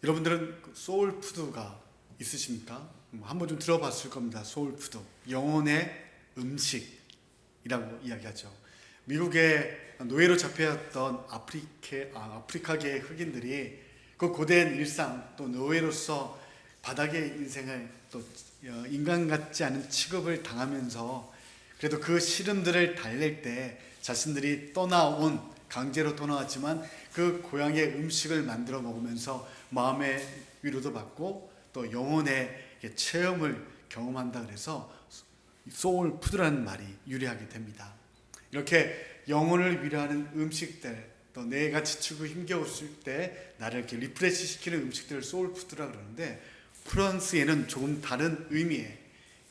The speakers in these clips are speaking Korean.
여러분들은 소울푸드가 있으십니까? 한번 좀 들어봤을 겁니다. 소울푸드, 영혼의 음식이라고 이야기하죠. 미국의 노예로 잡혀왔던 아프리카계 흑인들이 그 고된 일상, 또 노예로서 바닥의 인생을 또 인간 같지 않은 취급을 당하면서 그래도 그 시름들을 달랠 때 자신들이 강제로 떠나왔지만 그 고향의 음식을 만들어 먹으면서 마음의 위로도 받고 또 영혼의 체험을 경험한다 그래서 소울푸드라는 말이 유래하게 됩니다. 이렇게 영혼을 위로하는 음식들, 또 내가 지치고 힘겨웠을 때 나를 이렇게 리프레시 시키는 음식들을 소울푸드라 그러는데, 프랑스에는 조금 다른 의미의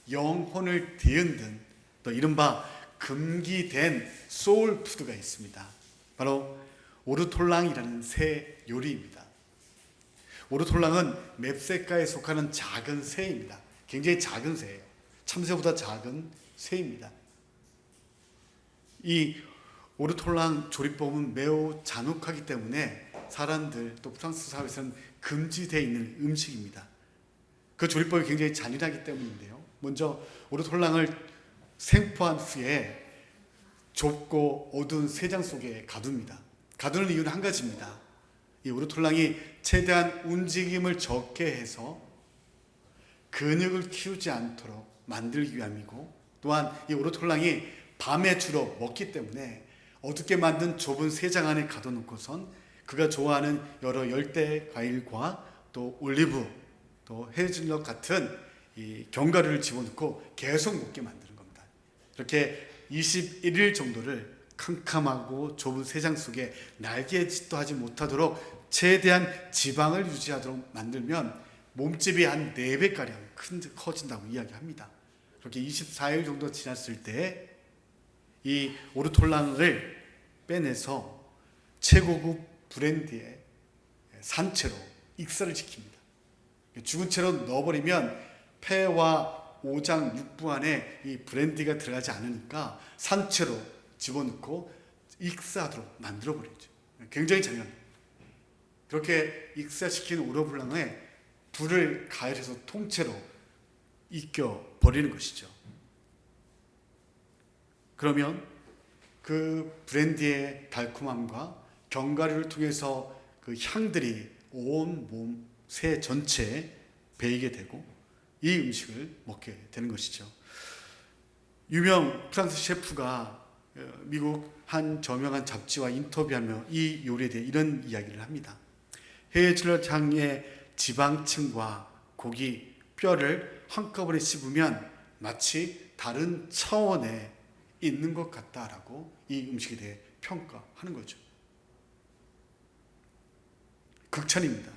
영혼을 뒤흔든 또 이른바 금기된 소울푸드가 있습니다. 바로 오르톨랑이라는 새 요리입니다. 오르톨랑은 맵새가에 속하는 작은 새입니다. 굉장히 작은 새예요. 참새보다 작은 새입니다. 이 오르톨랑 조리법은 매우 잔혹하기 때문에 사람들 또 프랑스 사회에서는 금지되어 있는 음식입니다. 그 조리법이 굉장히 잔인하기 때문인데요. 먼저 오르톨랑을 생포한 후에 좁고 어두운 새장 속에 가둡니다. 가두는 이유는 한 가지입니다. 이 오르톨랑이 최대한 움직임을 적게 해서 근육을 키우지 않도록 만들기 위함이고, 또한 이 오르톨랑이 밤에 주로 먹기 때문에 어둡게 만든 좁은 새장 안에 가둬놓고선 그가 좋아하는 여러 열대 과일과 또 올리브, 또 헤이즐넛 같은 이 견과류를 집어넣고 계속 먹게 만드는 겁니다. 이렇게 21일 정도를 캄캄하고 좁은 새장 속에 날개짓도 하지 못하도록 최대한 지방을 유지하도록 만들면 몸집이 한 4배가량 커진다고 이야기합니다. 그렇게 24일 정도 지났을 때 이 오르톨랑을 빼내서 최고급 브랜디에 산채로 익사를 시킵니다. 죽은 채로 넣어버리면 폐와 오장, 육부 안에 이 브랜디가 들어가지 않으니까 산채로 집어넣고 익사하도록 만들어버리죠. 굉장히 잔인합니다. 그렇게 익사시킨 오르블랑에 불을 가열해서 통째로 익혀버리는 것이죠. 그러면 그 브랜디의 달콤함과 견과류를 통해서 그 향들이 온 몸, 새 전체에 배이게 되고 이 음식을 먹게 되는 것이죠. 유명 프랑스 셰프가 미국 한 저명한 잡지와 인터뷰하며 이 요리에 대해 이런 이야기를 합니다. 헤이즐넛 향의 지방층과 고기, 뼈를 한꺼번에 씹으면 마치 다른 차원에 있는 것 같다라고 이 음식에 대해 평가하는 거죠. 극찬입니다.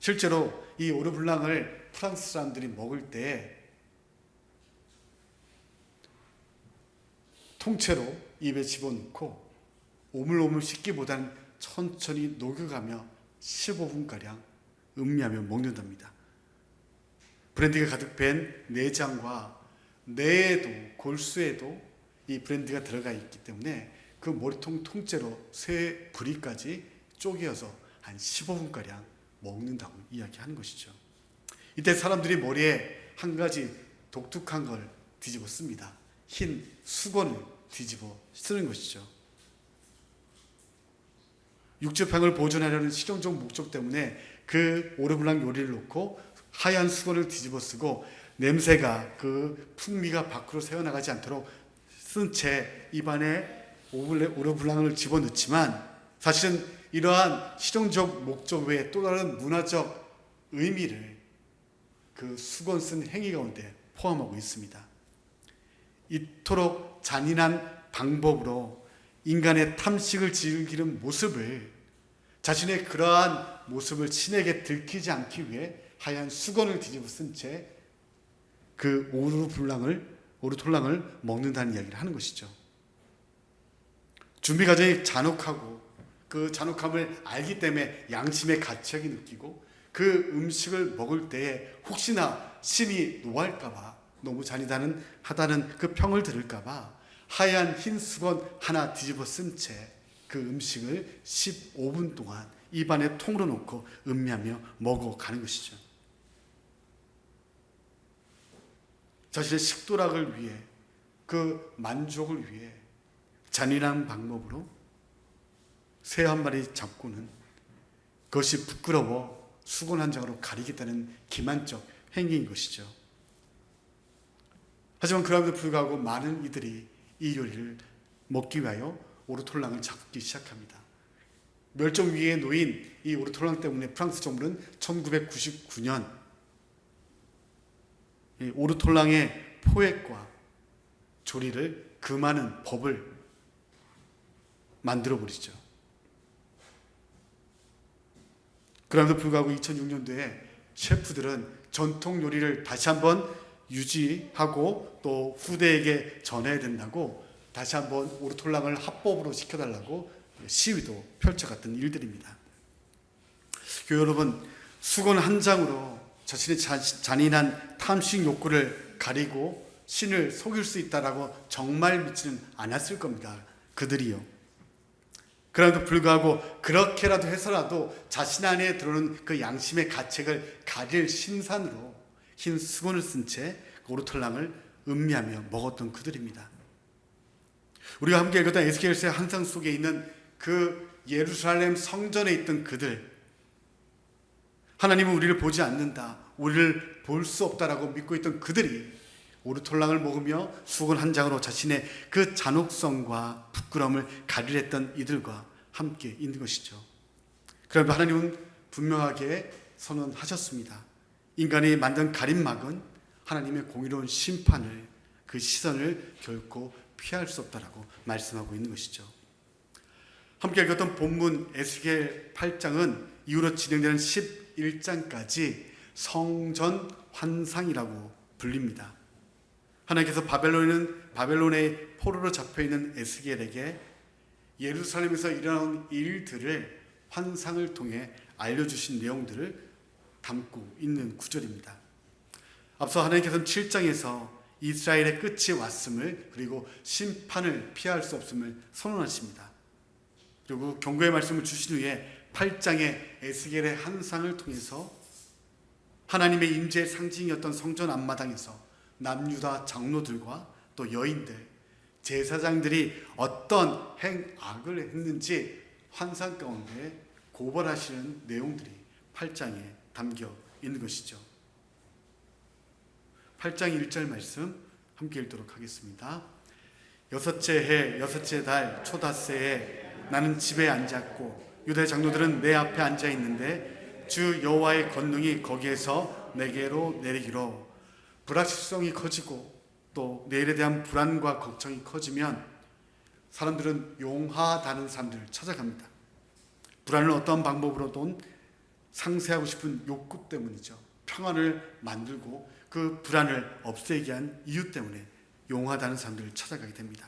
실제로 이 오르블랑을 프랑스 사람들이 먹을 때 통째로 입에 집어넣고 오물오물 씹기보다는 천천히 녹여가며 15분가량 음미하며 먹는답니다. 브랜디가 가득 밴 내장과 뇌에도 골수에도 이 브랜디가 들어가 있기 때문에 그 머리통 통째로 새 부리까지 쪼개어서 한 15분가량 먹는다고 이야기하는 것이죠. 이때 사람들이 머리에 한 가지 독특한 걸 뒤집어 씁니다. 흰 수건을 뒤집어 쓰는 것이죠. 육즙향을 보존하려는 실용적 목적 때문에 그 오르블랑 요리를 놓고 하얀 수건을 뒤집어 쓰고 냄새가 그 풍미가 밖으로 새어나가지 않도록 쓴 채 입안에 오르블랑을 집어넣지만, 사실은 이러한 실용적 목적 외에 또 다른 문화적 의미를 그 수건 쓴 행위 가운데 포함하고 있습니다. 이토록 잔인한 방법으로 인간의 탐식을 즐기는 모습을, 자신의 그러한 모습을 신에게 들키지 않기 위해 하얀 수건을 뒤집어 쓴 채 그 오르톨랑을 먹는다는 이야기를 하는 것이죠. 준비 과정이 잔혹하고 그 잔혹함을 알기 때문에 양심의 가책이 느끼고 그 음식을 먹을 때에 혹시나 신이 노할까봐, 너무 잔인하다는 그 평을 들을까봐 하얀 흰 수건 하나 뒤집어 쓴 채 그 음식을 15분 동안 입안에 통으로 놓고 음미하며 먹어가는 것이죠. 자신의 식도락을 위해, 그 만족을 위해 잔인한 방법으로 새 한 마리 잡고는 그것이 부끄러워 수건 한 장으로 가리겠다는 기만적 행위인 것이죠. 하지만 그럼에도 불구하고 많은 이들이 이 요리를 먹기 위하여 오르톨랑을 잡기 시작합니다. 멸종 위기에 놓인 이 오르톨랑 때문에 프랑스 정부는 1999년 이 오르톨랑의 포획과 조리를 금하는 법을 만들어 버리죠. 그럼에도 불구하고 2006년도에 셰프들은 전통 요리를 다시 한번 유지하고 또 후대에게 전해야 된다고 다시 한번 오르톨랑을 합법으로 시켜달라고 시위도 펼쳐갔던 일들입니다. 교회 여러분, 수건 한 장으로 자신의 잔인한 탐식 욕구를 가리고 신을 속일 수 있다라고 정말 믿지는 않았을 겁니다. 그들이요. 그럼에도 불구하고 그렇게라도 해서라도 자신 안에 들어오는 그 양심의 가책을 가릴 심산으로 흰 수건을 쓴 채 오르톨랑을 음미하며 먹었던 그들입니다. 우리가 함께 읽었던 에스겔서의 한상 속에 있는 그 예루살렘 성전에 있던 그들, 하나님은 우리를 보지 않는다, 우리를 볼 수 없다라고 믿고 있던 그들이 오르톨랑을 먹으며 수건 한 장으로 자신의 그 잔혹성과 부끄러움을 가리랬던 이들과 함께 있는 것이죠. 그러나 하나님은 분명하게 선언하셨습니다. 인간이 만든 가림막은 하나님의 공의로운 심판을, 그 시선을 결코 피할 수 없다라고 말씀하고 있는 것이죠. 함께 읽었던 본문 에스겔 8장은 이후로 진행되는 11장까지 성전 환상이라고 불립니다. 하나님께서 바벨론의 포로로 잡혀있는 에스겔에게 예루살렘에서 일어나는 일들을 환상을 통해 알려주신 내용들을 담고 있는 구절입니다. 앞서 하나님께서는 7장에서 이스라엘의 끝이 왔음을, 그리고 심판을 피할 수 없음을 선언하십니다. 그리고 경고의 말씀을 주신 후에 8장의 에스겔의 환상을 통해서 하나님의 임재의 상징이었던 성전 앞마당에서 남유다 장로들과 또 여인들, 제사장들이 어떤 행악을 했는지 환상 가운데 고발하시는 내용들이 8장에 담겨 있는 것이죠. 8장 1절 말씀 함께 읽도록 하겠습니다. 여섯째 해 여섯째 달 초닷새에 나는 집에 앉았고 유대 장로들은 내 앞에 앉아 있는데 주 여호와의 권능이 거기에서 내게로 내리기로, 불확실성이 커지고 또 내일에 대한 불안과 걱정이 커지면 사람들은 용하다는 사람들을 찾아갑니다. 불안을 어떤 방법으로든 상쇄하고 싶은 욕구 때문이죠. 평안을 만들고 그 불안을 없애게 한 이유 때문에 용하다는 사람들을 찾아가게 됩니다.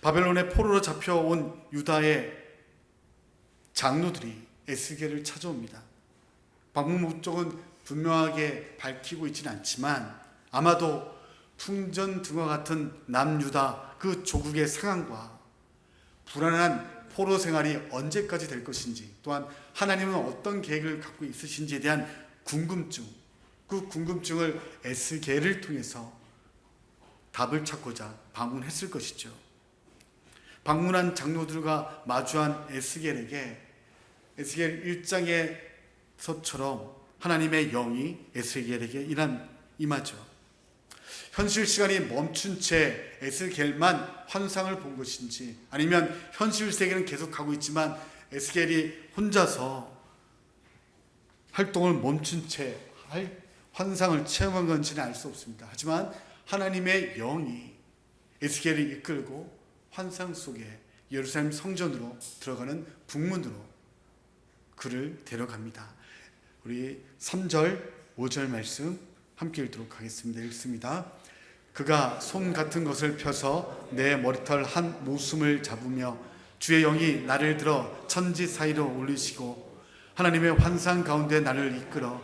바벨론의 포로로 잡혀온 유다의 장로들이 에스겔을 찾아옵니다. 방문 목적은 분명하게 밝히고 있지는 않지만 아마도 풍전등화 같은 남유다 그 조국의 상황과 불안한 포로 생활이 언제까지 될 것인지, 또한 하나님은 어떤 계획을 갖고 있으신지에 대한 궁금증, 그 궁금증을 에스겔을 통해서 답을 찾고자 방문했을 것이죠. 방문한 장로들과 마주한 에스겔에게 에스겔 1장에서처럼 하나님의 영이 에스겔에게 임하죠. 현실 시간이 멈춘 채 에스겔만 환상을 본 것인지, 아니면 현실 세계는 계속 가고 있지만 에스겔이 혼자서 활동을 멈춘 채 환상을 체험한 건지는 알 수 없습니다. 하지만 하나님의 영이 에스겔을 이끌고 환상 속에 예루살렘 성전으로 들어가는 북문으로 그를 데려갑니다. 우리 3절 5절 말씀 함께 읽도록 하겠습니다. 읽습니다. 그가 솜 같은 것을 펴서 내 머리털 한 모숨을 잡으며 주의 영이 나를 들어 천지 사이로 올리시고 하나님의 환상 가운데 나를 이끌어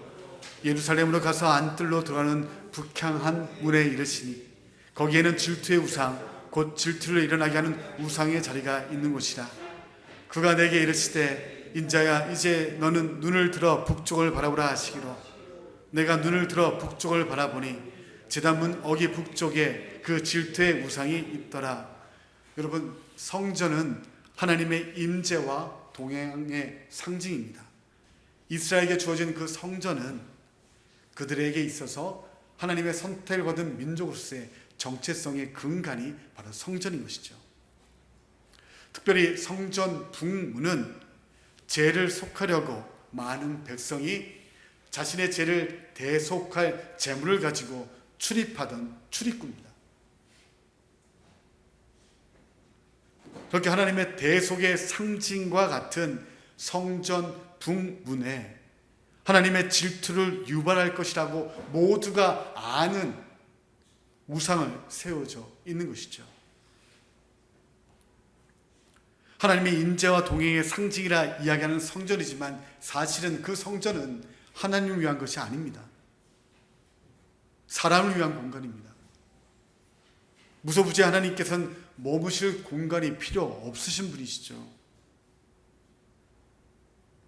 예루살렘으로 가서 안뜰로 들어가는 북향한 문에 이르시니 거기에는 질투의 우상 곧 질투를 일어나게 하는 우상의 자리가 있는 곳이라. 그가 내게 이르시되 인자야 이제 너는 눈을 들어 북쪽을 바라보라 하시기로 내가 눈을 들어 북쪽을 바라보니 제단문 어기 북쪽에 그 질투의 우상이 있더라. 여러분, 성전은 하나님의 임재와 동행의 상징입니다. 이스라엘에게 주어진 그 성전은 그들에게 있어서 하나님의 선택을 받은 민족으로서의 정체성의 근간이 바로 성전인 것이죠. 특별히 성전 북문은 죄를 속하려고 많은 백성이 자신의 죄를 대속할 제물을 가지고 출입하던 출입구입니다. 그렇게 하나님의 대속의 상징과 같은 성전 북문에 하나님의 질투를 유발할 것이라고 모두가 아는 우상을 세워져 있는 것이죠. 하나님의 임재와 동행의 상징이라 이야기하는 성전이지만 사실은 그 성전은 하나님을 위한 것이 아닙니다. 사람을 위한 공간입니다. 무소부지 하나님께서는 머무실 공간이 필요 없으신 분이시죠.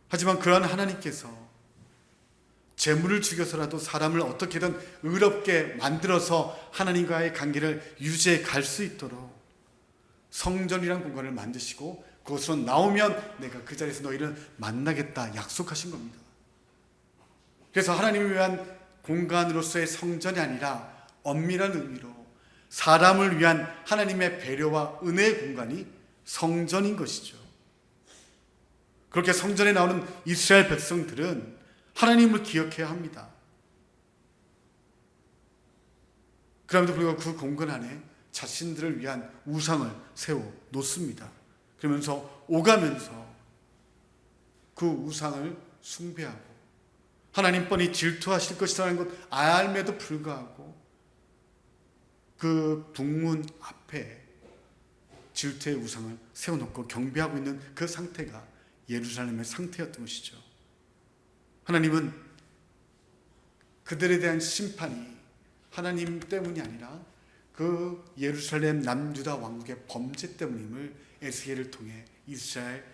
하지만 그러한 하나님께서 재물을 죽여서라도 사람을 어떻게든 의롭게 만들어서 하나님과의 관계를 유지해 갈 수 있도록 성전이라는 공간을 만드시고 그것으로 나오면 내가 그 자리에서 너희를 만나겠다 약속하신 겁니다. 그래서 하나님을 위한 공간으로서의 성전이 아니라 엄밀한 의미로 사람을 위한 하나님의 배려와 은혜의 공간이 성전인 것이죠. 그렇게 성전에 나오는 이스라엘 백성들은 하나님을 기억해야 합니다. 그럼에도 불구하고 그 공간 안에 자신들을 위한 우상을 세워 놓습니다. 그러면서 오가면서 그 우상을 숭배하고 하나님 뻔히 질투하실 것이라는 것 알매도 불구하고 그 북문 앞에 질투의 우상을 세워놓고 경배하고 있는 그 상태가 예루살렘의 상태였던 것이죠. 하나님은 그들에 대한 심판이 하나님 때문이 아니라 그 예루살렘 남유다 왕국의 범죄 때문임을 에스겔을 통해 이스라엘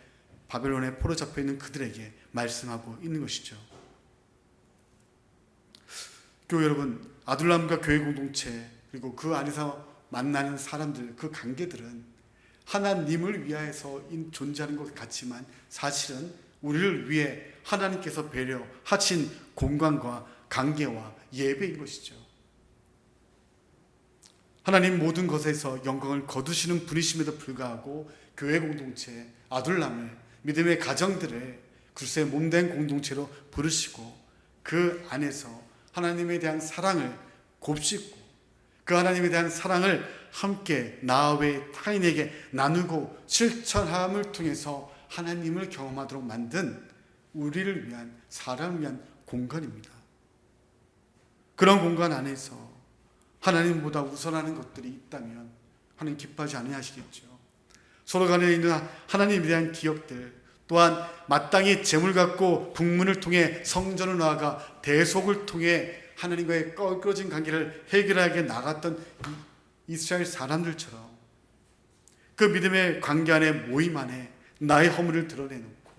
바벨론에 포로 잡혀 있는 그들에게 말씀하고 있는 것이죠. 교회 여러분, 아둘람과 교회 공동체 그리고 그 안에서 만나는 사람들, 그 관계들은 하나님을 위하여서 존재하는 것 같지만 사실은 우리를 위해 하나님께서 배려하신 공간과 관계와 예배인 것이죠. 하나님 모든 것에서 영광을 거두시는 분이심에도 불구하고 교회 공동체, 아둘람을, 믿음의 가정들을 글쎄 몸된 공동체로 부르시고 그 안에서 하나님에 대한 사랑을 곱씹고 그 하나님에 대한 사랑을 함께 나 외 타인에게 나누고 실천함을 통해서 하나님을 경험하도록 만든 우리를 위한, 사람을 위한 공간입니다. 그런 공간 안에서 하나님보다 우선하는 것들이 있다면 하나님 기뻐하지 아니하시겠죠. 서로 간에 있는 하나님에 대한 기억들, 또한 마땅히 재물 갖고 북문을 통해 성전을 나아가 대속을 통해 하나님과의 껄끄러진 관계를 해결하게 나갔던 이스라엘 사람들처럼 그 믿음의 관계 안에 모임 안에 나의 허물을 드러내놓고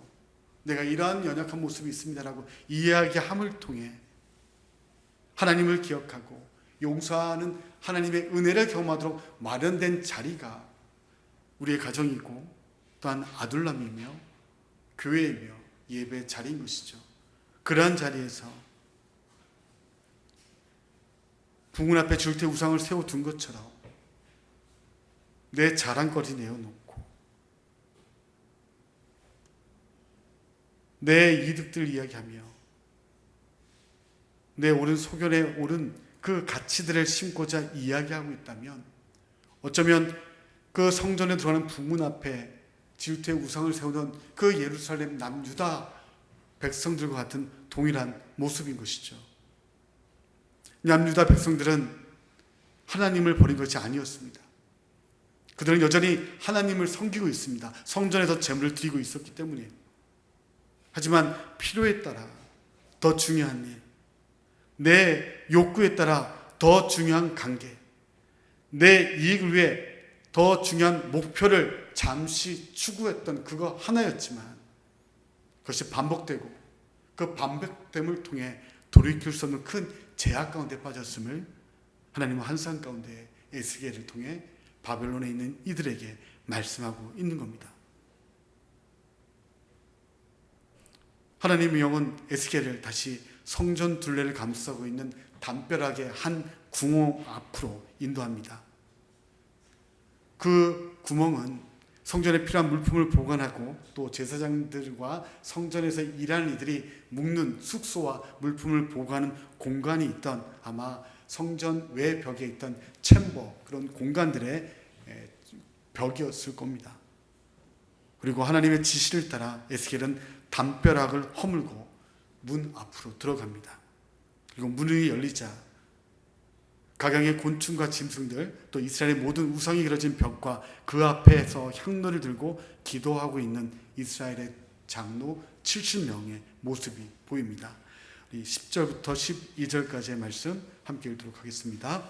내가 이러한 연약한 모습이 있습니다라고 이야기함을 통해 하나님을 기억하고 용서하는 하나님의 은혜를 경험하도록 마련된 자리가 우리의 가정이고 또한 아둘람이며 교회이며 예배 자리인 것이죠. 그러한 자리에서 북문 앞에 줄태 우상을 세워둔 것처럼 내 자랑거리 내어놓고 내 이득들 이야기하며 내 옳은 소견에 옳은 그 가치들을 심고자 이야기하고 있다면 어쩌면 그 성전에 들어가는 북문 앞에 질투의 우상을 세우던 그 예루살렘 남유다 백성들과 같은 동일한 모습인 것이죠. 남유다 백성들은 하나님을 버린 것이 아니었습니다. 그들은 여전히 하나님을 섬기고 있습니다. 성전에서 제물을 드리고 있었기 때문이에요. 하지만 필요에 따라 더 중요한 일, 내 욕구에 따라 더 중요한 관계, 내 이익을 위해 더 중요한 목표를 잠시 추구했던 그거 하나였지만 그것이 반복되고 그 반복됨을 통해 돌이킬 수 없는 큰 제약 가운데 빠졌음을 하나님은 환상 가운데 에스겔을 통해 바벨론에 있는 이들에게 말씀하고 있는 겁니다. 하나님의 영은 에스겔을 다시 성전 둘레를 감싸고 있는 담벼락의 한 구멍 앞으로 인도합니다. 그 구멍은 성전에 필요한 물품을 보관하고 또 제사장들과 성전에서 일하는 이들이 묵는 숙소와 물품을 보관하는 공간이 있던, 아마 성전 외벽에 있던 챔버, 그런 공간들의 벽이었을 겁니다. 그리고 하나님의 지시를 따라 에스겔은 담벼락을 허물고 문 앞으로 들어갑니다. 그리고 문이 열리자 각양의 곤충과 짐승들, 또 이스라엘의 모든 우상이 그려진 벽과 그 앞에서 향로를 들고 기도하고 있는 이스라엘의 장로 70명의 모습이 보입니다. 10절부터 12절까지의 말씀 함께 읽도록 하겠습니다.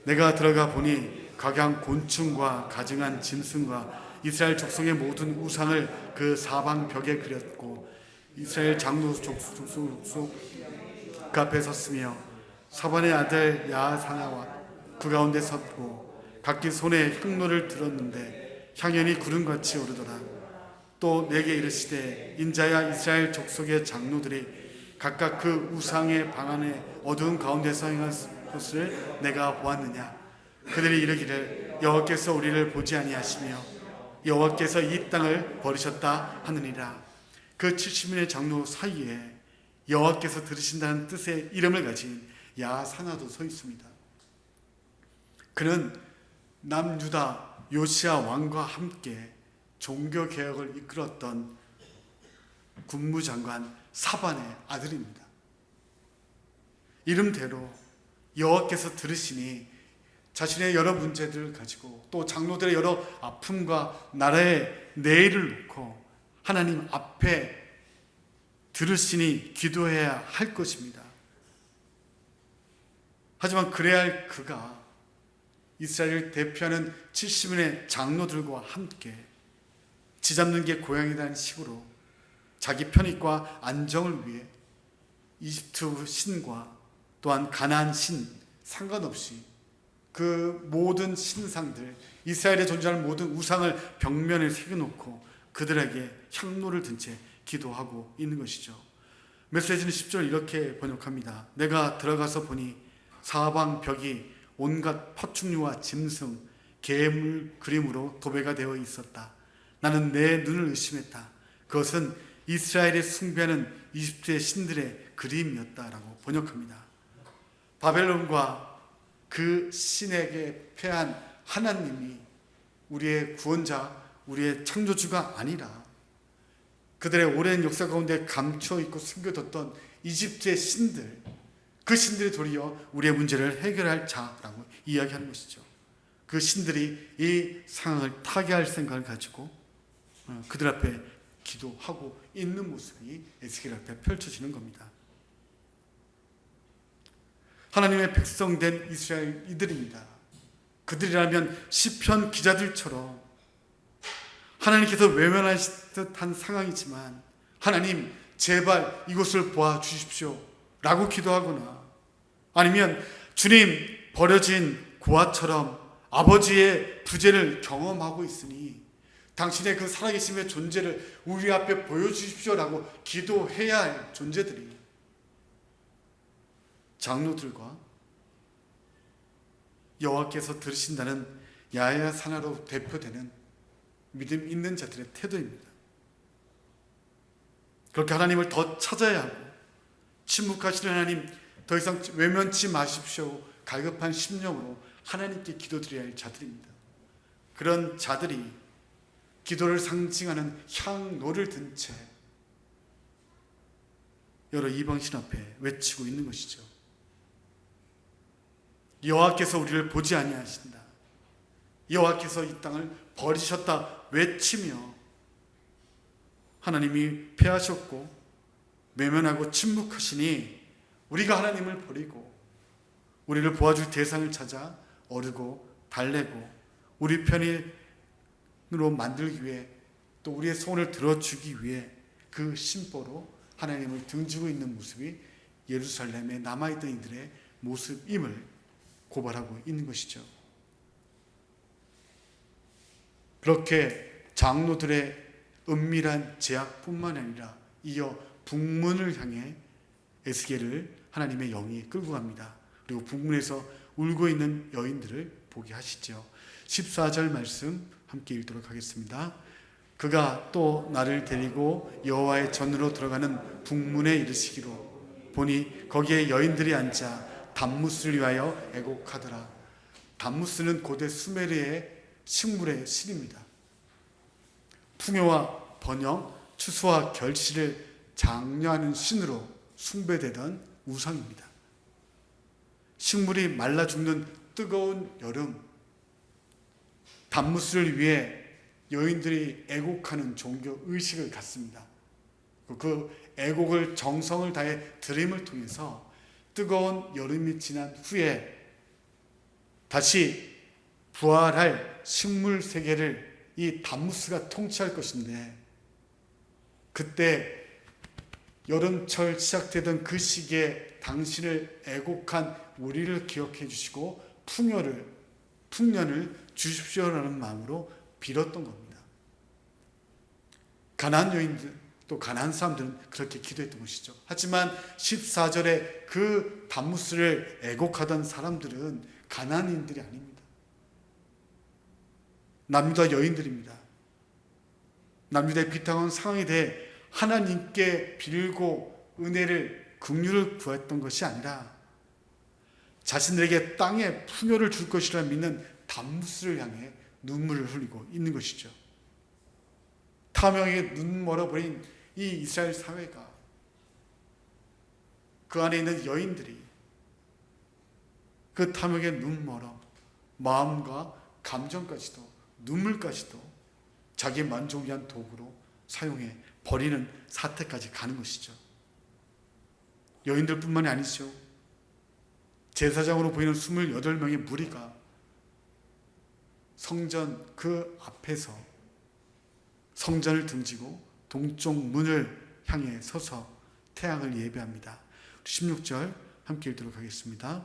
내가 들어가 보니 각양 곤충과 가증한 짐승과 이스라엘 족속의 모든 우상을 그 사방 벽에 그렸고, 이스라엘 장로 족속 그 앞에 섰으며 사반의 아들 야사냐와 그 가운데 섰고 각기 손에 향로를 들었는데 향연이 구름같이 오르더라. 또 내게 이르시되 인자야, 이스라엘 족속의 장로들이 각각 그 우상의 방 안에 어두운 가운데서 행한 것을 내가 보았느냐. 그들이 이르기를 여호와께서 우리를 보지 아니하시며 여호와께서 이 땅을 버리셨다 하느니라. 그 70인의 장로 사이에 여호와께서 들으신다는 뜻의 이름을 가진 야사나도 서 있습니다. 그는 남유다 요시야 왕과 함께 종교개혁을 이끌었던 군무장관 사반의 아들입니다. 이름대로 여호와께서 들으시니 자신의 여러 문제들을 가지고 또 장로들의 여러 아픔과 나라의 내일을 놓고 하나님 앞에 들으시니 기도해야 할 것입니다. 하지만 그래야 할 그가 이스라엘을 대표하는 70인의 장로들과 함께 지 잡는 게 고향이라는 식으로 자기 편익과 안정을 위해 이집트 신과 또한 가나안 신 상관없이 그 모든 신상들, 이스라엘에 존재하는 모든 우상을 벽면에 새겨놓고 그들에게 향로를 든 채 기도하고 있는 것이죠. 메시지는 10절 이렇게 번역합니다. 내가 들어가서 보니 사방 벽이 온갖 파충류와 짐승, 괴물 그림으로 도배가 되어 있었다. 나는 내 눈을 의심했다. 그것은 이스라엘의 숭배하는 이집트의 신들의 그림이었다라고 번역합니다. 바벨론과 그 신에게 패한 하나님이 우리의 구원자, 우리의 창조주가 아니라 그들의 오랜 역사 가운데 감춰 있고 숨겨뒀던 이집트의 신들, 그 신들이 도리어 우리의 문제를 해결할 자라고 이야기하는 것이죠. 그 신들이 이 상황을 타개할 생각을 가지고 그들 앞에 기도하고 있는 모습이 에스겔 앞에 펼쳐지는 겁니다. 하나님의 백성된 이스라엘 이들입니다. 그들이라면 시편 기자들처럼 하나님께서 외면하실 듯한 상황이지만 하나님 제발 이곳을 보아주십시오 라고 기도하거나, 아니면 주님 버려진 고아처럼 아버지의 부재를 경험하고 있으니 당신의 그 살아계심의 존재를 우리 앞에 보여주십시오 라고 기도해야 할 존재들이 장로들과 여호와께서 들으신다는 야사냐로 대표되는 믿음 있는 자들의 태도입니다. 그렇게 하나님을 더 찾아야 하고, 침묵하시는 하나님 더 이상 외면치 마십시오 갈급한 심령으로 하나님께 기도드려야 할 자들입니다. 그런 자들이 기도를 상징하는 향로를 든 채 여러 이방신 앞에 외치고 있는 것이죠. 여호와께서 우리를 보지 아니하신다. 여호와께서 이 땅을 버리셨다 외치며 하나님이 패하셨고 외면하고 침묵하시니 우리가 하나님을 버리고 우리를 도와줄 대상을 찾아 어르고 달래고 우리 편으로 만들기 위해 또 우리의 소원을 들어주기 위해 그 심보로 하나님을 등지고 있는 모습이 예루살렘에 남아있던 이들의 모습임을 고발하고 있는 것이죠. 그렇게 장로들의 은밀한 제약뿐만 아니라 이어 북문을 향해 에스겔을 하나님의 영이 끌고 갑니다. 그리고 북문에서 울고 있는 여인들을 보게 하시죠. 14절 말씀 함께 읽도록 하겠습니다. 그가 또 나를 데리고 여호와의 전으로 들어가는 북문에 이르시기로 보니 거기에 여인들이 앉아 담무스를 위하여 애곡하더라. 담무스는 고대 수메르의 식물의 신입니다. 풍요와 번영, 추수와 결실을 장려하는 신으로 숭배되던 우상입니다. 식물이 말라 죽는 뜨거운 여름, 담무스를 위해 여인들이 애곡하는 종교 의식을 갖습니다. 그 애곡을 정성을 다해 드림을 통해서 뜨거운 여름이 지난 후에 다시 부활할 식물 세계를 이 담무스가 통치할 것인데, 그때 여름철 시작되던 그 시기에 당신을 애곡한 우리를 기억해 주시고 풍년을 주십시오라는 마음으로 빌었던 겁니다. 가나안 여인들, 또 가나안 사람들은 그렇게 기도했던 것이죠. 하지만 14절에 그 담무스를 애곡하던 사람들은 가나안인들이 아닙니다. 남유다 여인들입니다. 남유다의 비참한 상황에 대해 하나님께 빌고 은혜를, 긍휼을 구했던 것이 아니라 자신들에게 땅에 풍요를 줄 것이라 믿는 담무스를 향해 눈물을 흘리고 있는 것이죠. 탐욕에 눈 멀어버린 이 이스라엘 사회가, 그 안에 있는 여인들이 그 탐욕에 눈 멀어 마음과 감정까지도, 눈물까지도 자기 만족을 위한 도구로 사용해 버리는 사태까지 가는 것이죠. 여인들뿐만이 아니죠. 제사장으로 보이는 28명의 무리가 성전 그 앞에서 성전을 등지고 동쪽 문을 향해 서서 태양을 예배합니다. 16절 함께 읽도록 하겠습니다.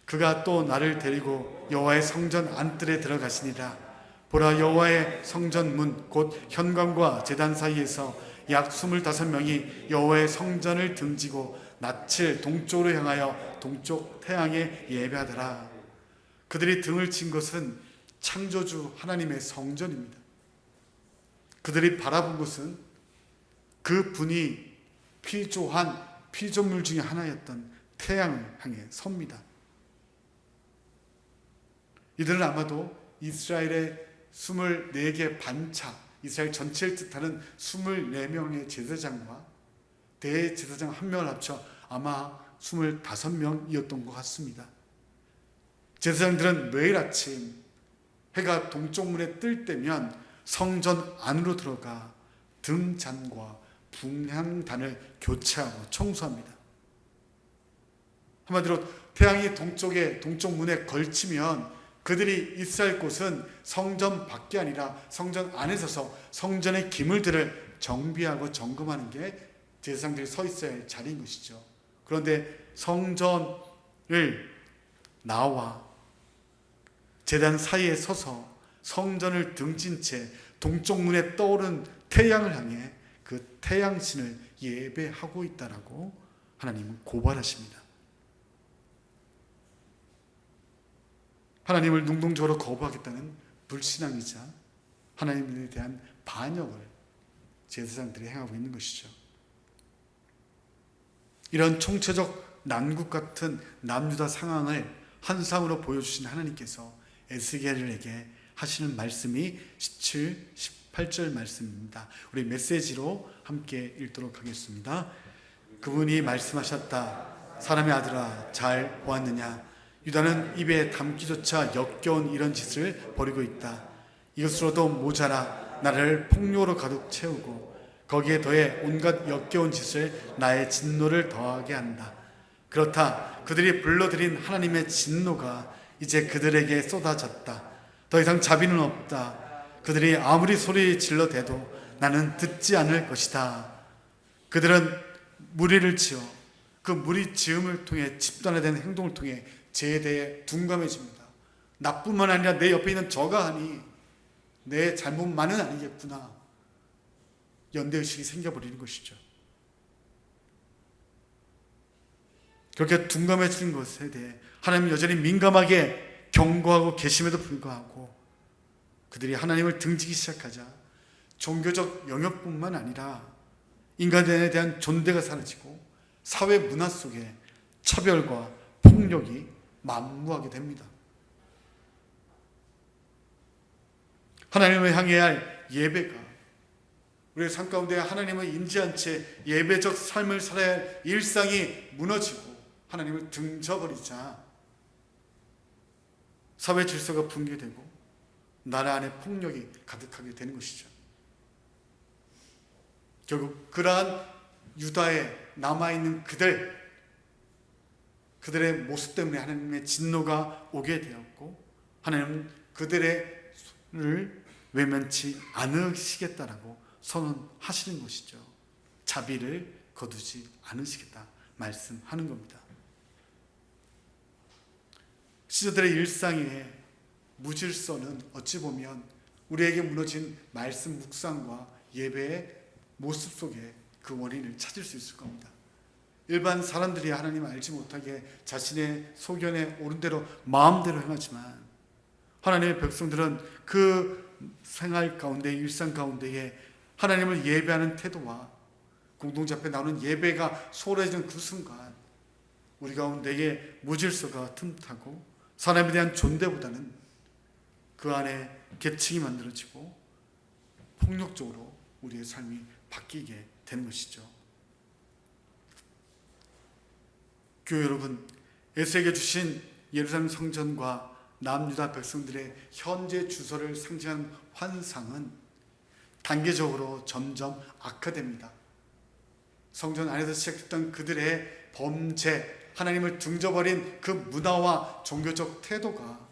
그가 또 나를 데리고 여호와의 성전 안뜰에 들어가시니라. 보라, 여호와의 성전 문 곧 현관과 제단 사이에서 약 25명이 여호와의 성전을 등지고 낯을 동쪽으로 향하여 동쪽 태양에 예배하더라. 그들이 등을 친 것은 창조주 하나님의 성전입니다. 그들이 바라본 것은 그 분이 피조한 피조물 중에 하나였던 태양을 향해 섭니다. 이들은 아마도 이스라엘의 24개 반차, 이스라엘 전체를 뜻하는 24명의 제사장과 대제사장 1명을 합쳐 아마 25명이었던 것 같습니다. 제사장들은 매일 아침 해가 동쪽 문에 뜰 때면 성전 안으로 들어가 등잔과 분향단을 교체하고 청소합니다. 한마디로 태양이 동쪽 문에 걸치면 그들이 있어야 할 곳은 성전 밖이 아니라 성전 안에 서서 성전의 기물들을 정비하고 점검하는 게 제사장들이 서 있어야 할 자리인 것이죠. 그런데 성전을 나와 제단 사이에 서서 성전을 등진 채 동쪽 문에 떠오른 태양을 향해 그 태양신을 예배하고 있다라고 하나님은 고발하십니다. 하나님을 능동적으로 거부하겠다는 불신앙이자 하나님에 대한 반역을 제사장들이 행하고 있는 것이죠. 이런 총체적 난국 같은 남유다 상황을 환상으로 보여주신 하나님께서 에스겔에게 하시는 말씀이 17, 18절 말씀입니다. 우리 메시지로 함께 읽도록 하겠습니다. 그분이 말씀하셨다. 사람의 아들아, 잘 보았느냐? 유다는 입에 담기조차 역겨운 이런 짓을 벌이고 있다. 이것으로도 모자라 나를 폭력으로 가득 채우고 거기에 더해 온갖 역겨운 짓을 나의 진노를 더하게 한다. 그렇다. 그들이 불러들인 하나님의 진노가 이제 그들에게 쏟아졌다. 더 이상 자비는 없다. 그들이 아무리 소리 질러대도 나는 듣지 않을 것이다. 그들은 무리를 지어 그 무리 지음을 통해 집단화된 행동을 통해 죄에 대해 둔감해집니다. 나뿐만 아니라 내 옆에 있는 저가 하니 내 잘못만은 아니겠구나. 연대의식이 생겨버리는 것이죠. 그렇게 둔감해지는 것에 대해 하나님은 여전히 민감하게 경고하고 계심에도 불구하고 그들이 하나님을 등지기 시작하자 종교적 영역뿐만 아니라 인간에 대한 존대가 사라지고 사회 문화 속에 차별과 폭력이 만무하게 됩니다. 하나님을 향해야 할 예배가 우리의 삶 가운데 하나님을 인지한 채 예배적 삶을 살아야 할 일상이 무너지고 하나님을 등져버리자 사회 질서가 붕괴되고 나라 안에 폭력이 가득하게 되는 것이죠. 결국 그러한 유다에 남아있는 그들의 모습 때문에 하나님의 진노가 오게 되었고 하나님은 그들을 외면치 않으시겠다라고 선언하시는 것이죠. 자비를 거두지 않으시겠다 말씀하는 겁니다. 시저들의 일상의 무질서는 어찌 보면 우리에게 무너진 말씀 묵상과 예배의 모습 속에 그 원인을 찾을 수 있을 겁니다. 일반 사람들이 하나님을 알지 못하게 자신의 소견에 옳은 대로 마음대로 행하지만 하나님의 백성들은 그 생활 가운데 일상 가운데에 하나님을 예배하는 태도와 공동체 앞에 나오는 예배가 소홀해지는 그 순간 우리 가운데에 무질서가 틈타고 사람에 대한 존대보다는 그 안에 계층이 만들어지고 폭력적으로 우리의 삶이 바뀌게 되는 것이죠. 교회 여러분, 에스에게 주신 예루살렘 성전과 남유다 백성들의 현재 주소를 상징하는 환상은 단계적으로 점점 악화됩니다. 성전 안에서 시작했던 그들의 범죄, 하나님을 등져버린 그 문화와 종교적 태도가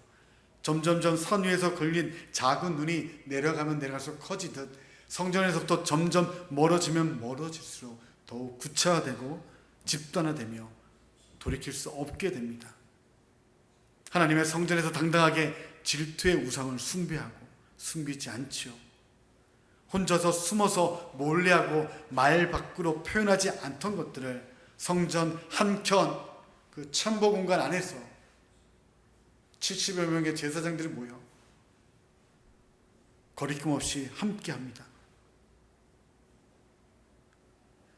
점점점 산 위에서 걸린 작은 눈이 내려가면 내려갈수록 커지듯 성전에서부터 점점 멀어지면 멀어질수록 더욱 구체화되고 집단화되며 돌이킬 수 없게 됩니다. 하나님의 성전에서 당당하게 질투의 우상을 숭배하고 숨기지 않지요. 혼자서 숨어서 몰래하고 말 밖으로 표현하지 않던 것들을 성전 한켠 그 참보 공간 안에서 70여 명의 제사장들이 모여 거리낌 없이 함께합니다.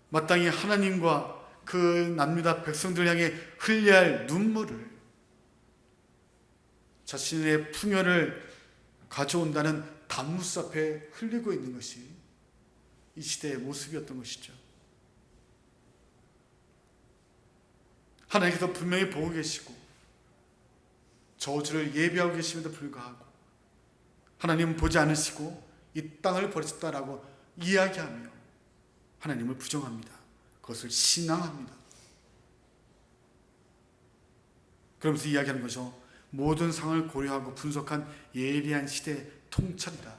마땅히 하나님과 그 남유다 백성들 향해 흘려야 할 눈물을 자신의 풍요를 가져온다는 단무스 앞에 흘리고 있는 것이 이 시대의 모습이었던 것이죠. 하나님께서 분명히 보고 계시고 저주를 예비하고 계심에도 불구하고 하나님은 보지 않으시고 이 땅을 버리셨다라고 이야기하며 하나님을 부정합니다. 그것을 신앙합니다. 그러면서 이야기하는 것이죠. 모든 상을 고려하고 분석한 예리한 시대의 통찰이다.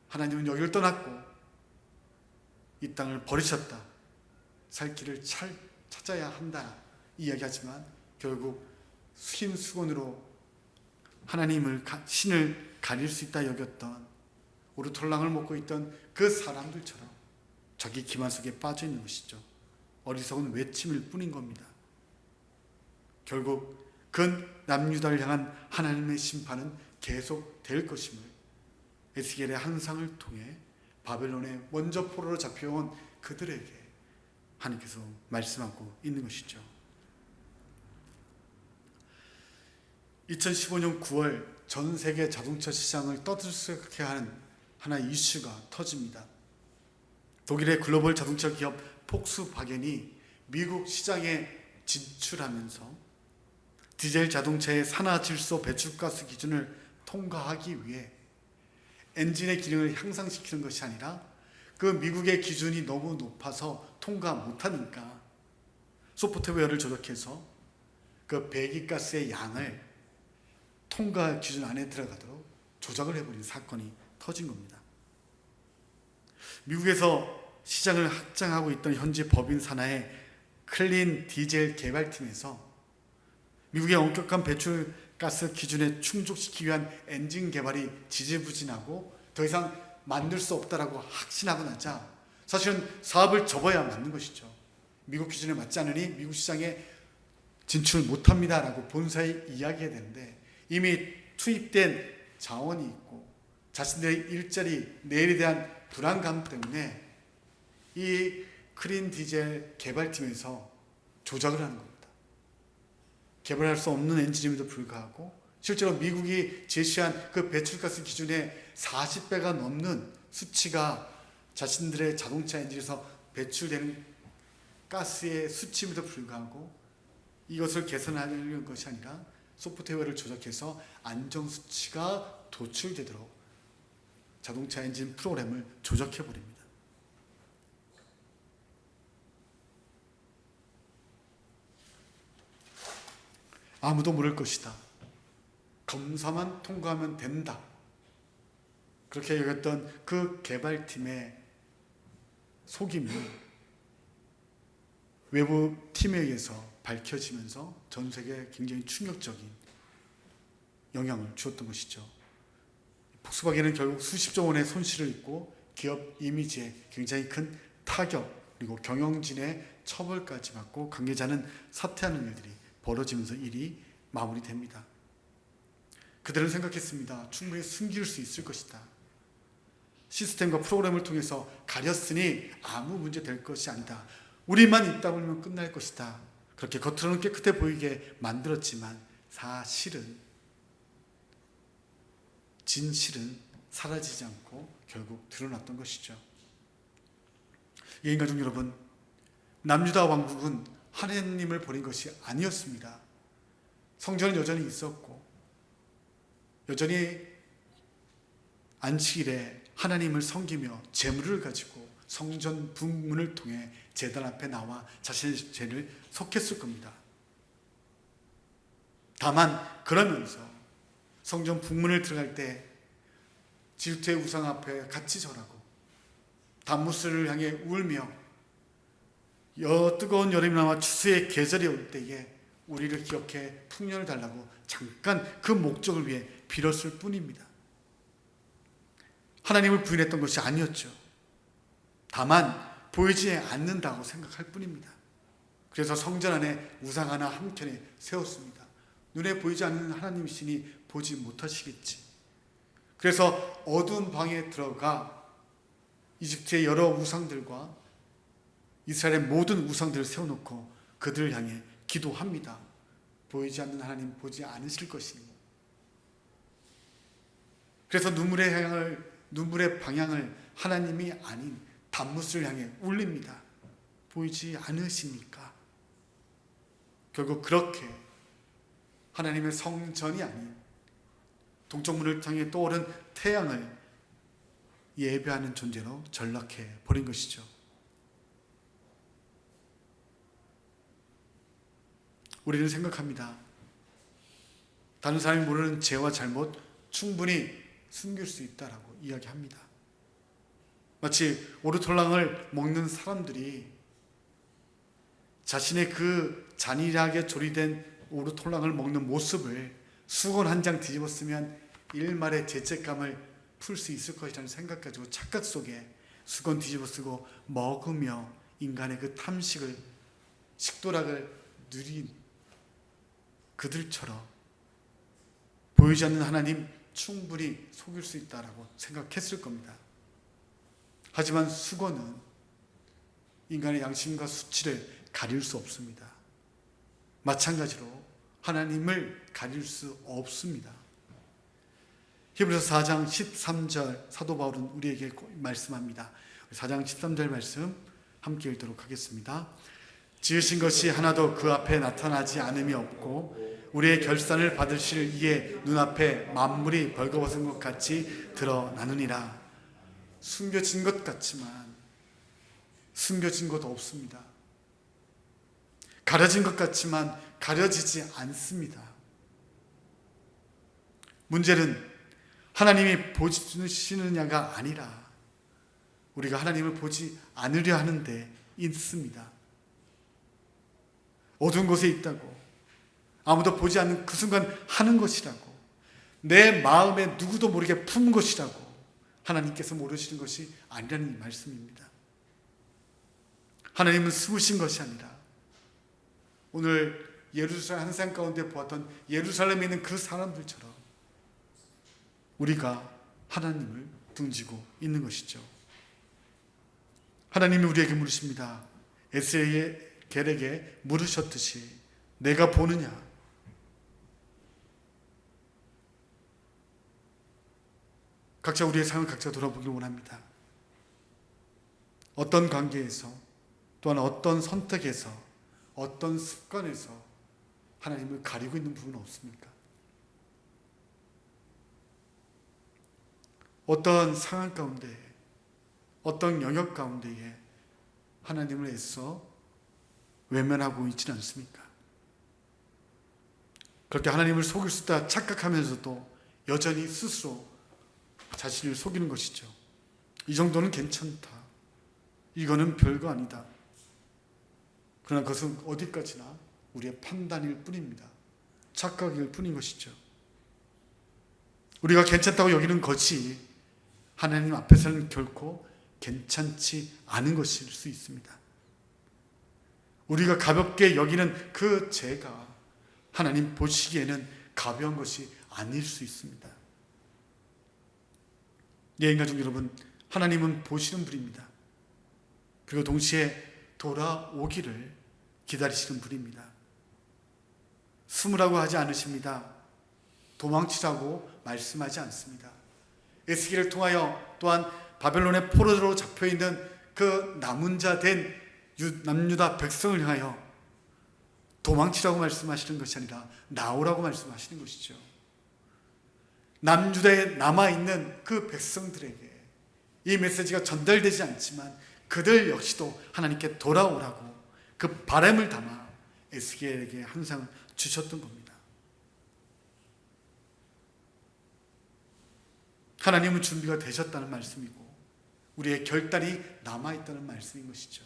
하나님은 여기를 떠났고 이 땅을 버리셨다. 살 길을 찾아야 한다. 이야기하지만 결국 수인수건으로 하나님을 신을 가릴 수 있다 여겼던 오르톨랑을 먹고 있던 그 사람들처럼 자기 기만 속에 빠져 있는 것이죠. 어리석은 외침일 뿐인 겁니다. 결국 그 남유다를 향한 하나님의 심판은 계속될 것임을 에스겔의 환상을 통해 바벨론에 먼저 포로로 잡혀온 그들에게 하나님께서 말씀하고 있는 것이죠. 2015년 9월 전 세계 자동차 시장을 떠들썩하게 하는 하나의 이슈가 터집니다. 독일의 글로벌 자동차 기업 폭스바겐이 미국 시장에 진출하면서 디젤 자동차의 산화질소 배출가스 기준을 통과하기 위해 엔진의 기능을 향상시키는 것이 아니라 그 미국의 기준이 너무 높아서 통과 못하니까 소프트웨어를 조작해서 그 배기가스의 양을 통과 기준 안에 들어가도록 조작을 해버린 사건이 터진 겁니다. 미국에서 시장을 확장하고 있던 현지 법인 산하의 클린 디젤 개발팀에서 미국의 엄격한 배출가스 기준에 충족시키기 위한 엔진 개발이 지지부진하고 더 이상 만들 수 없다라고 확신하고 나자 사실은 사업을 접어야 맞는 것이죠. 미국 기준에 맞지 않으니 미국 시장에 진출 못합니다라고 본사에 이야기해야 되는데 이미 투입된 자원이 있고 자신들의 일자리, 내일에 대한 불안감 때문에 이 클린 디젤 개발팀에서 조작을 하는 겁니다. 개발할 수 없는 엔진임에도 불구하고 실제로 미국이 제시한 그 배출가스 기준의 40배가 넘는 수치가 자신들의 자동차 엔진에서 배출되는 가스의 수치임에도 불구하고 이것을 개선하려는 것이 아니라 소프트웨어를 조작해서 안정수치가 도출되도록 자동차 엔진 프로그램을 조작해버립니다. 아무도 모를 것이다. 검사만 통과하면 된다. 그렇게 여겼던 그 개발팀의 속임이 외부 팀에 의해서 밝혀지면서 전 세계에 굉장히 충격적인 영향을 주었던 것이죠. 폭스바겐은 결국 수십조 원의 손실을 입고 기업 이미지에 굉장히 큰 타격 그리고 경영진의 처벌까지 받고 관계자는 사퇴하는 일들이 벌어지면서 일이 마무리됩니다. 그들은 생각했습니다. 충분히 숨길 수 있을 것이다. 시스템과 프로그램을 통해서 가렸으니 아무 문제 될 것이 아니다. 우리만 입 다물면 끝날 것이다. 그렇게 겉으로는 깨끗해 보이게 만들었지만 사실은 진실은 사라지지 않고 결국 드러났던 것이죠. 예인가족 여러분, 남유다 왕국은 하나님을 버린 것이 아니었습니다. 성전은 여전히 있었고 여전히 안식일에 하나님을 섬기며 제물을 가지고 성전 북문을 통해 제단 앞에 나와 자신의 죄를 속했을 겁니다. 다만 그러면서 성전 북문을 들어갈 때 질투의 우상 앞에 같이 절하고 단무스를 향해 울며 뜨거운 여름이나 추수의 계절이 올 때에 우리를 기억해 풍년을 달라고 잠깐 그 목적을 위해 빌었을 뿐입니다. 하나님을 부인했던 것이 아니었죠. 다만 보이지 않는다고 생각할 뿐입니다. 그래서 성전 안에 우상 하나 한켠에 세웠습니다. 눈에 보이지 않는 하나님이시니 보지 못하시겠지. 그래서 어두운 방에 들어가 이집트의 여러 우상들과 이스라엘의 모든 우상들을 세워놓고 그들을 향해 기도합니다. 보이지 않는 하나님 보지 않으실 것이니. 그래서 눈물의 방향을 하나님이 아닌 단무스를 향해 울립니다. 보이지 않으십니까? 결국 그렇게 하나님의 성전이 아닌 동쪽문을 통해 떠오른 태양을 예배하는 존재로 전락해 버린 것이죠. 우리는 생각합니다. 다른 사람이 모르는 죄와 잘못 충분히 숨길 수 있다라고 이야기합니다. 마치 오르톨랑을 먹는 사람들이 자신의 그 잔인하게 조리된 오르톨랑을 먹는 모습을 수건 한 장 뒤집었으면 일말의 죄책감을 풀 수 있을 것이라는 생각 가지고 착각 속에 수건 뒤집어 쓰고 먹으며 인간의 그 탐식을 식도락을 누린 그들처럼 보이지 않는 하나님 충분히 속일 수 있다라고 생각했을 겁니다. 하지만 수건은 인간의 양심과 수치를 가릴 수 없습니다. 마찬가지로 하나님을 가릴 수 없습니다. 히브리서 4장 13절 사도 바울은 우리에게 말씀합니다. 4장 13절 말씀 함께 읽도록 하겠습니다. 지으신 것이 하나도 그 앞에 나타나지 않음이 없고 우리의 결산을 받으실 이의 눈앞에 만물이 벌거벗은 것 같이 드러나느니라. 숨겨진 것 같지만 숨겨진 것 없습니다. 가려진 것 같지만 가려지지 않습니다. 문제는 하나님이 보시느냐가 아니라 우리가 하나님을 보지 않으려 하는 데 있습니다. 어두운 곳에 있다고, 아무도 보지 않는 그 순간 하는 것이라고, 내 마음에 누구도 모르게 품 것이라고 하나님께서 모르시는 것이 아니라는 이 말씀입니다. 하나님은 숨으신 것이 아니라 오늘 예루살렘 한산 가운데 보았던 예루살렘에 있는 그 사람들처럼 우리가 하나님을 등지고 있는 것이죠. 하나님이 우리에게 물으십니다. 에스겔에게 물으셨듯이 내가 보느냐? 각자 우리의 삶을 각자 돌아보길 원합니다. 어떤 관계에서, 또한 어떤 선택에서, 어떤 습관에서 하나님을 가리고 있는 부분은 없습니까? 어떤 상황 가운데, 어떤 영역 가운데에 하나님을 애써 외면하고 있지는 않습니까? 그렇게 하나님을 속일 수 있다 착각하면서도 여전히 스스로 자신을 속이는 것이죠. 이 정도는 괜찮다. 이거는 별거 아니다. 그러나 그것은 어디까지나 우리의 판단일 뿐입니다. 착각일 뿐인 것이죠. 우리가 괜찮다고 여기는 것이 하나님 앞에서는 결코 괜찮지 않은 것일 수 있습니다. 우리가 가볍게 여기는 그 죄가 하나님 보시기에는 가벼운 것이 아닐 수 있습니다. 예인가족 여러분, 하나님은 보시는 분입니다. 그리고 동시에 돌아오기를 기다리시는 분입니다. 숨으라고 하지 않으십니다. 도망치라고 말씀하지 않습니다. 에스겔을 통하여 또한 바벨론의 포로로 잡혀있는 그 남은 자 된 남유다 백성을 향하여 도망치라고 말씀하시는 것이 아니라 나오라고 말씀하시는 것이죠. 남유다에 남아있는 그 백성들에게 이 메시지가 전달되지 않지만 그들 역시도 하나님께 돌아오라고 그 바람을 담아 에스겔에게 항상 주셨던 겁니다. 하나님은 준비가 되셨다는 말씀이고 우리의 결단이 남아있다는 말씀인 것이죠.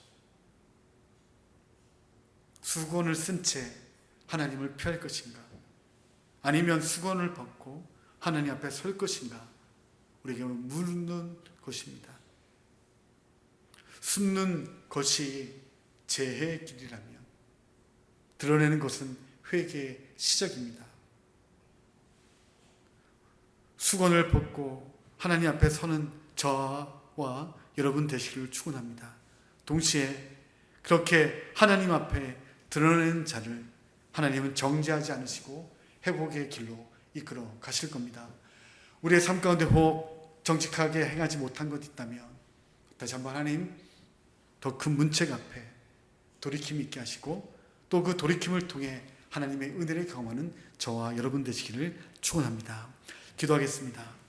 수건을 쓴 채 하나님을 피할 것인가, 아니면 수건을 벗고 하나님 앞에 설 것인가, 우리에게 묻는 것입니다. 숨는 것이 재해의 길이라면 드러내는 것은 회개의 시작입니다. 수건을 벗고 하나님 앞에 서는 저와 여러분 되시기를 축원합니다. 동시에 그렇게 하나님 앞에 드러내는 자를 하나님은 정죄하지 않으시고 회복의 길로 이끌어 가실 겁니다. 우리의 삶 가운데 혹 정직하게 행하지 못한 것 있다면 다시 한번 하나님 더 큰 문책 앞에 돌이킴 있게 하시고 또 그 돌이킴을 통해 하나님의 은혜를 경험하는 저와 여러분 되시기를 축원합니다. 기도하겠습니다.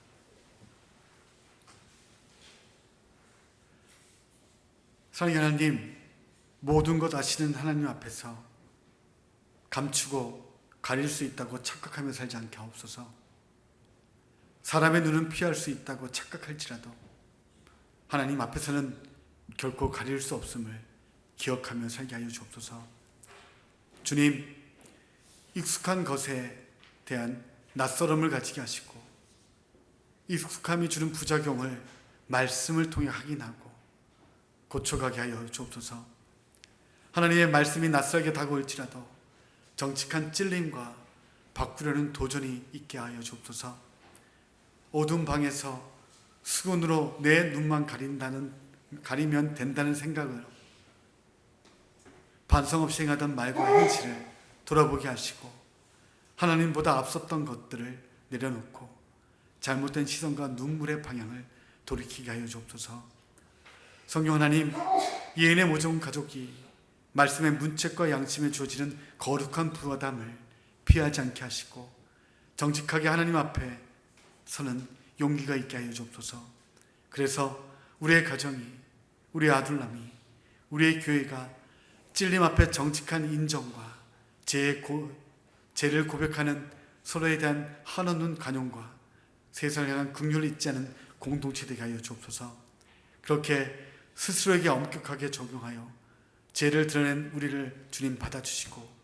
사랑하는 하나님, 모든 것 아시는 하나님 앞에서 감추고 가릴 수 있다고 착각하며 살지 않게 하옵소서. 사람의 눈은 피할 수 있다고 착각할지라도 하나님 앞에서는 결코 가릴 수 없음을 기억하며 살게 하여 주옵소서. 주님, 익숙한 것에 대한 낯설음을 가지게 하시고 익숙함이 주는 부작용을 말씀을 통해 확인하고 고쳐가게 하여 주옵소서. 하나님의 말씀이 낯설게 다가올지라도 정직한 찔림과 바꾸려는 도전이 있게 하여 주옵소서. 어두운 방에서 수건으로 내 눈만 가리면 된다는 생각으로 반성 없이 행하던 말과 행실을 돌아보게 하시고 하나님보다 앞섰던 것들을 내려놓고 잘못된 시선과 눈물의 방향을 돌이키게 하여 주옵소서. 성령 하나님, 예인의 모종 가족이 말씀의 문책과 양심에 주어지는 거룩한 부하담을 피하지 않게 하시고 정직하게 하나님 앞에 서는 용기가 있게 하여 주옵소서. 그래서 우리의 가정이, 우리의 아들남이, 우리의 교회가 찔림 앞에 정직한 인정과 죄를 고백하는 서로에 대한 한없는 관용과 세상을 향한 긍휼을 잊지 않은 공동체 되게 하여 주옵소서. 그렇게 스스로에게 엄격하게 적용하여 죄를 드러낸 우리를 주님 받아주시고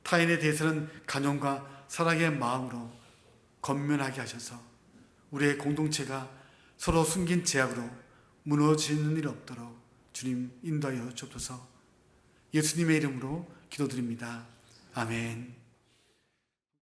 타인에 대해서는 간용과 사랑의 마음으로 권면하게 하셔서 우리의 공동체가 서로 숨긴 제약으로 무너지는 일 없도록 주님 인도하여 주옵소서. 예수님의 이름으로 기도드립니다. 아멘.